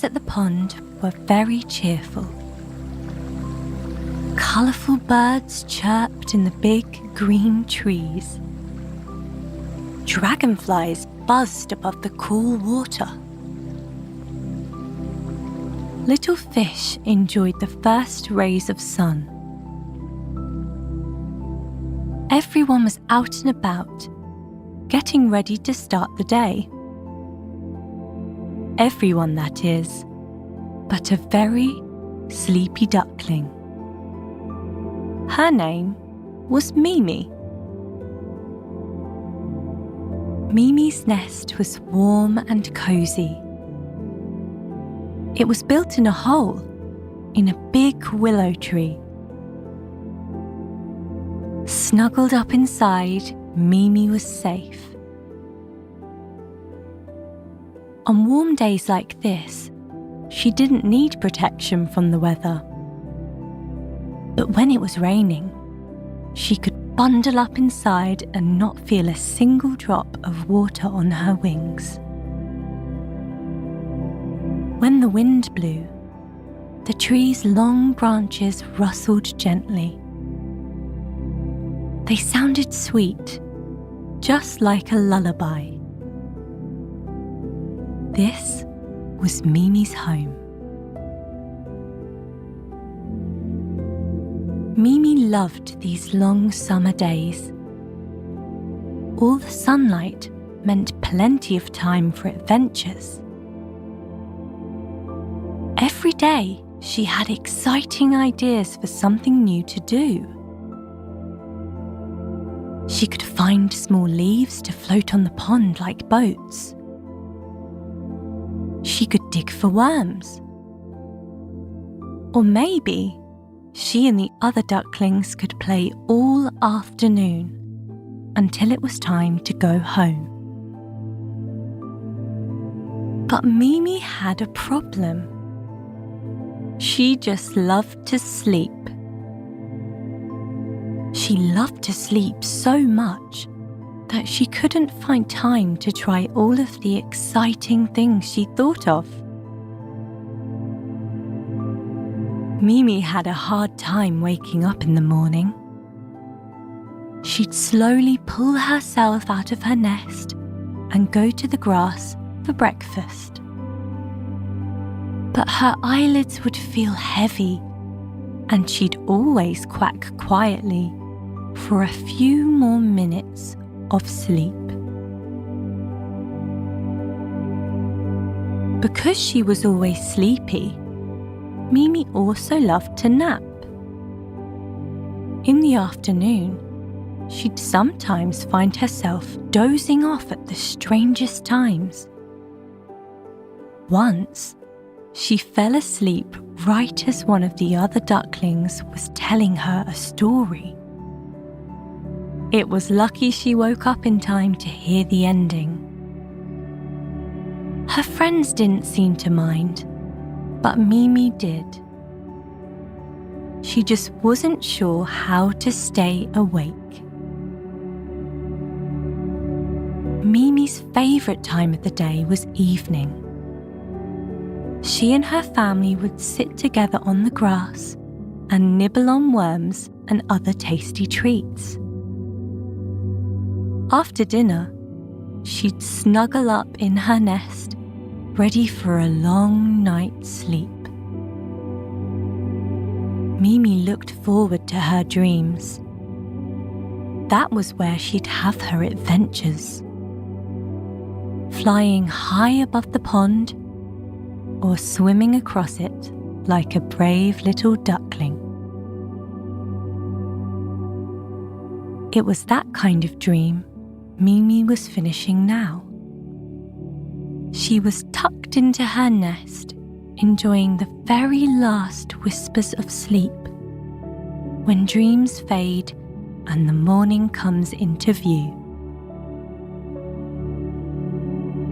at the pond were very cheerful. Colourful birds chirped in the big green trees. Dragonflies buzzed above the cool water. Little fish enjoyed the first rays of sun. Everyone was out and about, getting ready to start the day. Everyone, that is, but a very sleepy duckling. Her name was Mimi. Mimi's nest was warm and cosy. It was built in a hole in a big willow tree. Snuggled up inside, Mimi was safe. On warm days like this, she didn't need protection from the weather. But when it was raining, she could bundle up inside and not feel a single drop of water on her wings. When the wind blew, the tree's long branches rustled gently. They sounded sweet, just like a lullaby. This was Mimi's home. Mimi loved these long summer days. All the sunlight meant plenty of time for adventures. Every day she had exciting ideas for something new to do. She could find small leaves to float on the pond like boats. She could dig for worms. Or maybe she and the other ducklings could play all afternoon until it was time to go home. But Mimi had a problem. She just loved to sleep. She loved to sleep so much that she couldn't find time to try all of the exciting things she thought of. Mimi had a hard time waking up in the morning. She'd slowly pull herself out of her nest and go to the grass for breakfast. But her eyelids would feel heavy, and she'd always quack quietly for a few more minutes of sleep. Because she was always sleepy, Mimi also loved to nap. In the afternoon, she'd sometimes find herself dozing off at the strangest times. Once, she fell asleep right as one of the other ducklings was telling her a story. It was lucky she woke up in time to hear the ending. Her friends didn't seem to mind, but Mimi did. She just wasn't sure how to stay awake. Mimi's favourite time of the day was evening. She and her family would sit together on the grass and nibble on worms and other tasty treats. After dinner, she'd snuggle up in her nest, ready for a long night's sleep. Mimi looked forward to her dreams. That was where she'd have her adventures. Flying high above the pond, or swimming across it like a brave little duckling. It was that kind of dream Mimi was finishing now. She was tucked into her nest, enjoying the very last whispers of sleep, when dreams fade and the morning comes into view.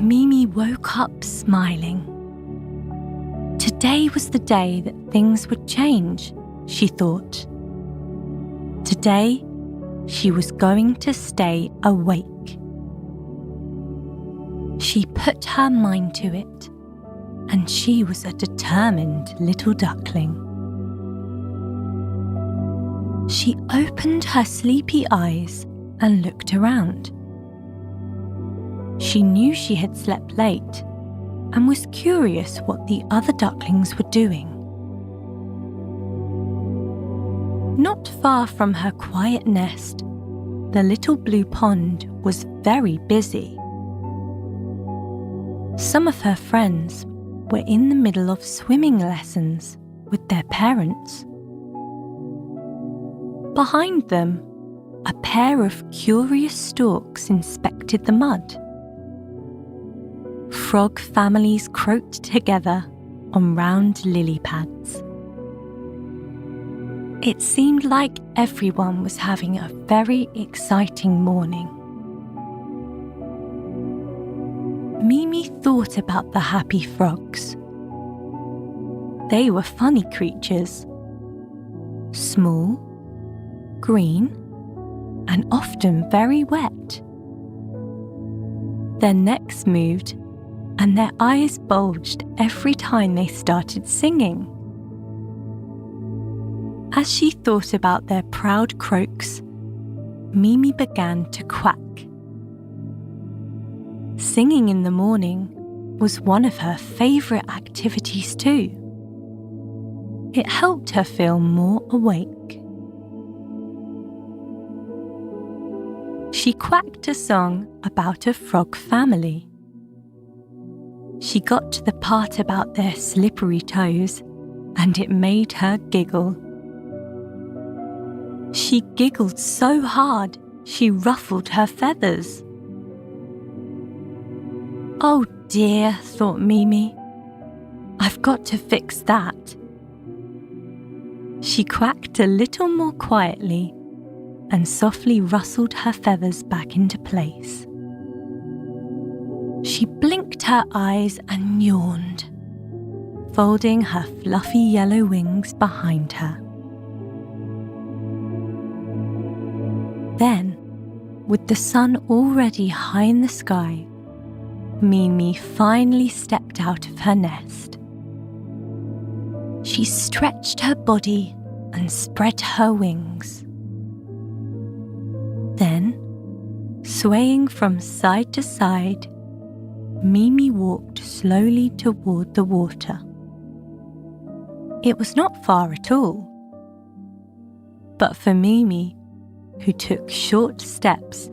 Mimi woke up smiling. Today was the day that things would change, she thought. Today, she was going to stay awake. She put her mind to it and she was a determined little duckling. She opened her sleepy eyes and looked around. She knew she had slept late and was curious what the other ducklings were doing. Not far from her quiet nest, the little blue pond was very busy. Some of her friends were in the middle of swimming lessons with their parents. Behind them, a pair of curious storks inspected the mud. Frog families croaked together on round lily pads. It seemed like everyone was having a very exciting morning. Mimi thought about the happy frogs. They were funny creatures, small, green, and often very wet. Their necks moved and their eyes bulged every time they started singing. As she thought about their proud croaks, Mimi began to quack. Singing in the morning was one of her favourite activities too. It helped her feel more awake. She quacked a song about a frog family. She got to the part about their slippery toes, and it made her giggle. She giggled so hard she ruffled her feathers. Oh dear, thought Mimi. I've got to fix that. She quacked a little more quietly and softly rustled her feathers back into place. She blinked her eyes and yawned, folding her fluffy yellow wings behind her. Then, with the sun already high in the sky, Mimi finally stepped out of her nest. She stretched her body and spread her wings. Then, swaying from side to side, Mimi walked slowly toward the water. It was not far at all. But for Mimi, who took short steps,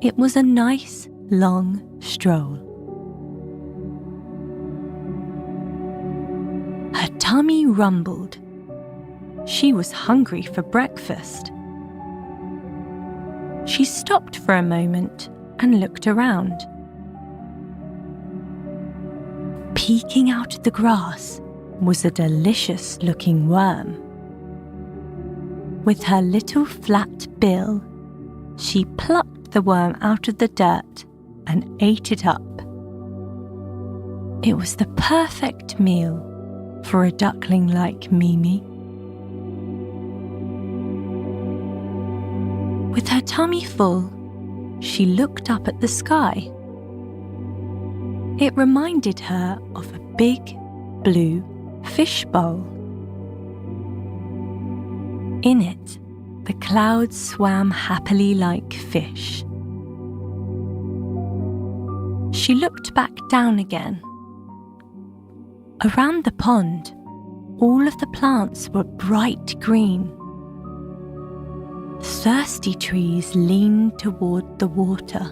it was a nice, long stroll. Her tummy rumbled. She was hungry for breakfast. She stopped for a moment and looked around. Peeking out of the grass was a delicious-looking worm. With her little flat bill, she plucked the worm out of the dirt and ate it up. It was the perfect meal for a duckling like Mimi. With her tummy full, she looked up at the sky. It reminded her of a big, blue fish bowl. In it, the clouds swam happily like fish. She looked back down again. Around the pond, all of the plants were bright green. Thirsty trees leaned toward the water.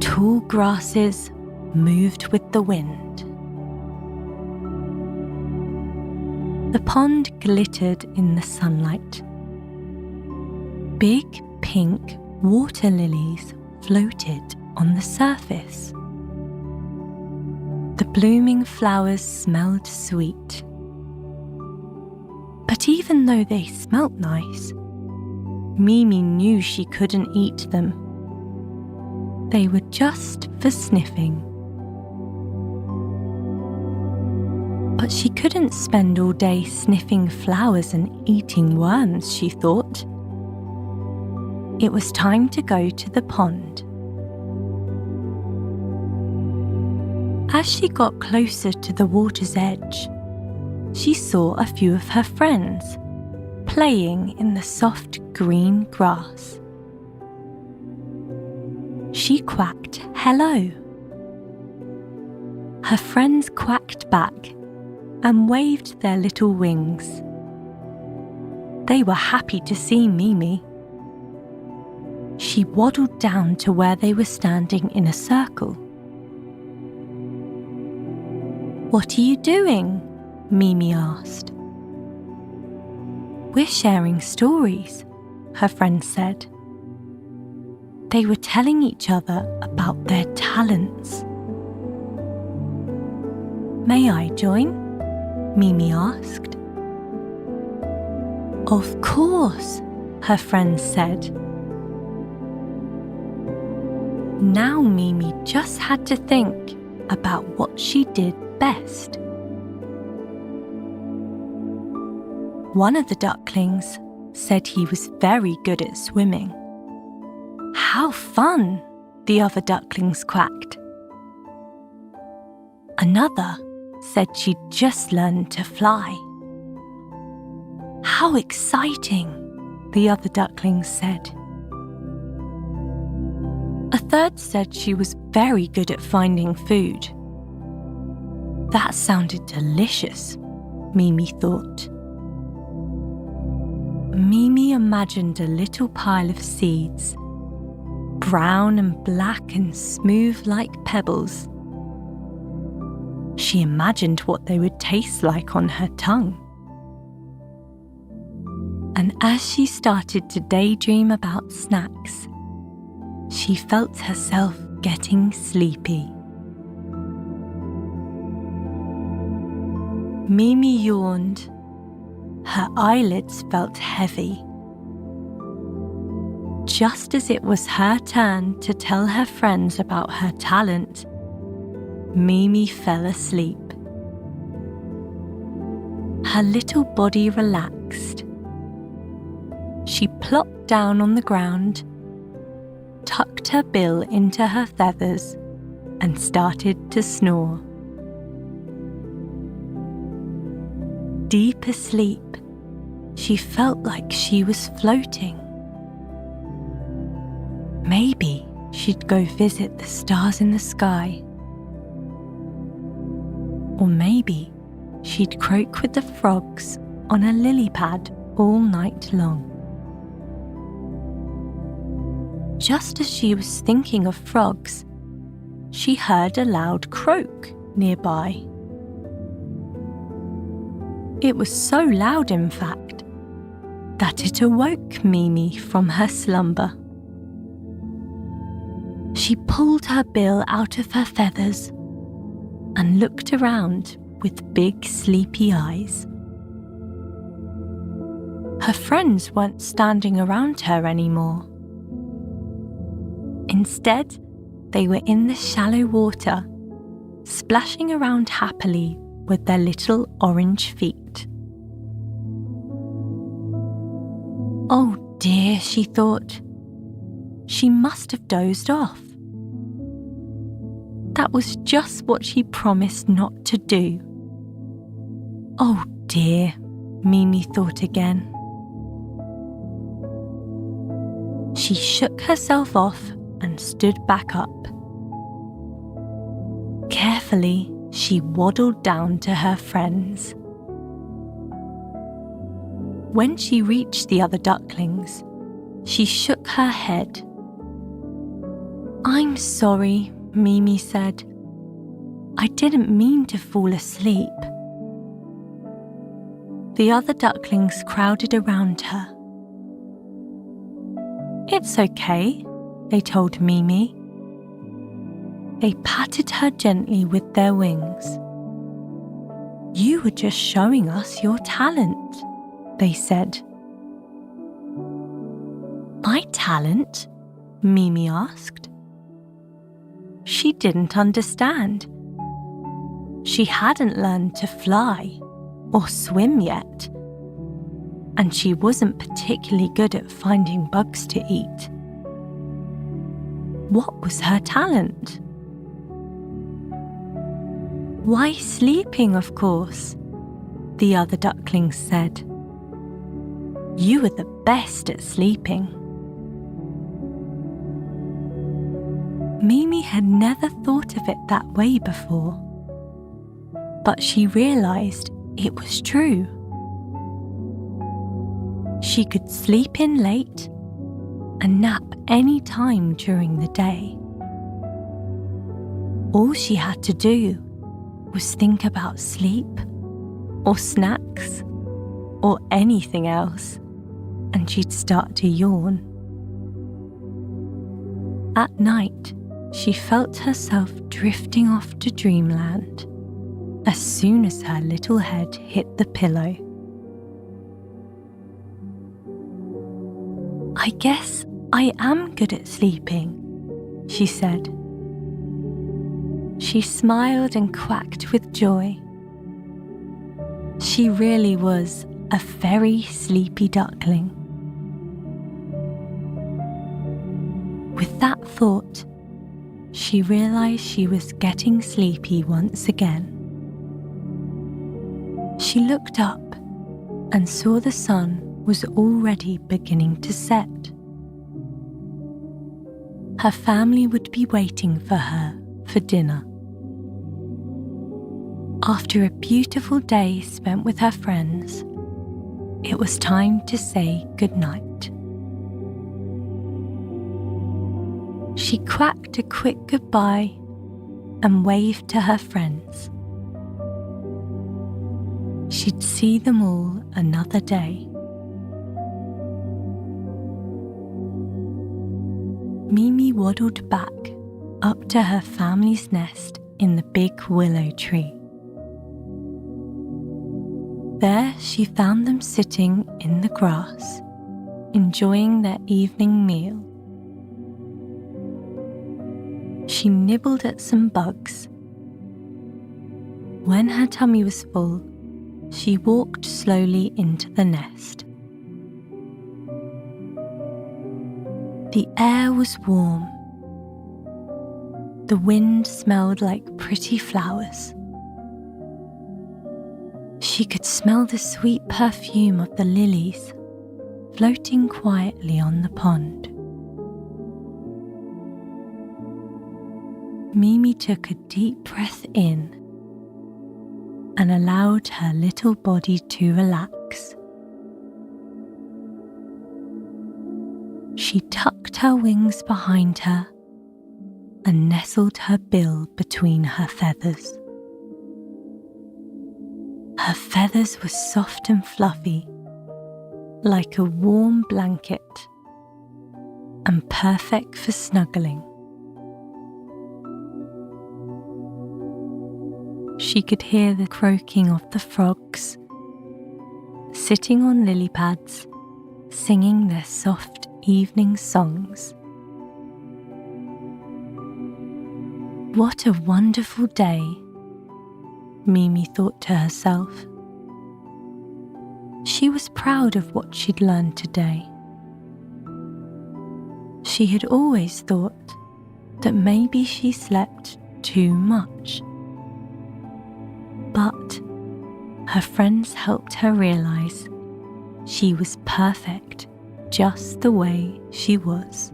Tall grasses moved with the wind. The pond glittered in the sunlight. Big pink water lilies floated on the surface. The blooming flowers smelled sweet. But even though they smelt nice, Mimi knew she couldn't eat them. They were just for sniffing. But she couldn't spend all day sniffing flowers and eating worms, she thought. It was time to go to the pond. As she got closer to the water's edge, she saw a few of her friends playing in the soft green grass. She quacked hello. Her friends quacked back and waved their little wings. They were happy to see Mimi. She waddled down to where they were standing in a circle. "What are you doing?" Mimi asked. "We're sharing stories," her friends said. They were telling each other about their talents. "May I join?" Mimi asked. "Of course," her friends said. Now Mimi just had to think about what she did best. One of the ducklings said he was very good at swimming. "How fun!" the other ducklings quacked. Another said she'd just learned to fly. "How exciting!" the other ducklings said. A third said she was very good at finding food. That sounded delicious, Mimi thought. Mimi imagined a little pile of seeds, brown and black and smooth like pebbles. She imagined what they would taste like on her tongue. And as she started to daydream about snacks, she felt herself getting sleepy. Mimi yawned. Her eyelids felt heavy. Just as it was her turn to tell her friends about her talent, Mimi fell asleep. Her little body relaxed. She plopped down on the ground, tucked her bill into her feathers, and started to snore. Deep asleep, she felt like she was floating. Maybe she'd go visit the stars in the sky. Or maybe she'd croak with the frogs on a lily pad all night long. Just as she was thinking of frogs, she heard a loud croak nearby. It was so loud, in fact, that it awoke Mimi from her slumber. She pulled her bill out of her feathers and looked around with big sleepy eyes. Her friends weren't standing around her anymore. Instead, they were in the shallow water, splashing around happily with their little orange feet. Oh dear, she thought. She must have dozed off. That was just what she promised not to do. Oh dear, Mimi thought again. She shook herself off and stood back up. Carefully, she waddled down to her friends. When she reached the other ducklings, she shook her head. "I'm sorry," Mimi said. "I didn't mean to fall asleep." The other ducklings crowded around her. "It's okay," they told Mimi. They patted her gently with their wings. "You were just showing us your talent," they said. "My talent?" Mimi asked. She didn't understand. She hadn't learned to fly or swim yet, and she wasn't particularly good at finding bugs to eat. What was her talent? "Why, sleeping, of course," the other ducklings said. "You are the best at sleeping." Mimi had never thought of it that way before, but she realized it was true. She could sleep in late and nap any time during the day. All she had to do was think about sleep or snacks or anything else, and she'd start to yawn. At night, she felt herself drifting off to dreamland as soon as her little head hit the pillow. "I guess I am good at sleeping," she said. She smiled and quacked with joy. She really was a very sleepy duckling. With that thought, she realized she was getting sleepy once again. She looked up and saw the sun was already beginning to set. Her family would be waiting for her for dinner. After a beautiful day spent with her friends, it was time to say goodnight. She quacked a quick goodbye and waved to her friends. She'd see them all another day. Mimi waddled back up to her family's nest in the big willow tree. There she found them sitting in the grass, enjoying their evening meal. She nibbled at some bugs. When her tummy was full, she walked slowly into the nest. The air was warm. The wind smelled like pretty flowers. She could smell the sweet perfume of the lilies floating quietly on the pond. Mimi took a deep breath in and allowed her little body to relax. She tucked her wings behind her and nestled her bill between her feathers. Her feathers were soft and fluffy, like a warm blanket, and perfect for snuggling. She could hear the croaking of the frogs, sitting on lily pads, singing their soft evening songs. What a wonderful day, Mimi thought to herself. She was proud of what she'd learned today. She had always thought that maybe she slept too much. But her friends helped her realize she was perfect just the way she was.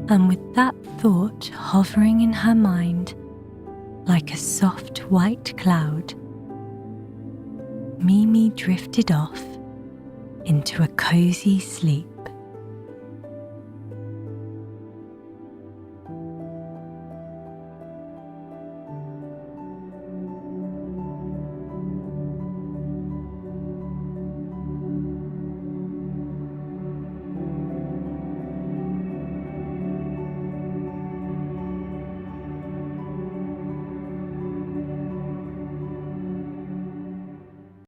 And with that thought hovering in her mind like a soft white cloud, Mimi drifted off into a cozy sleep.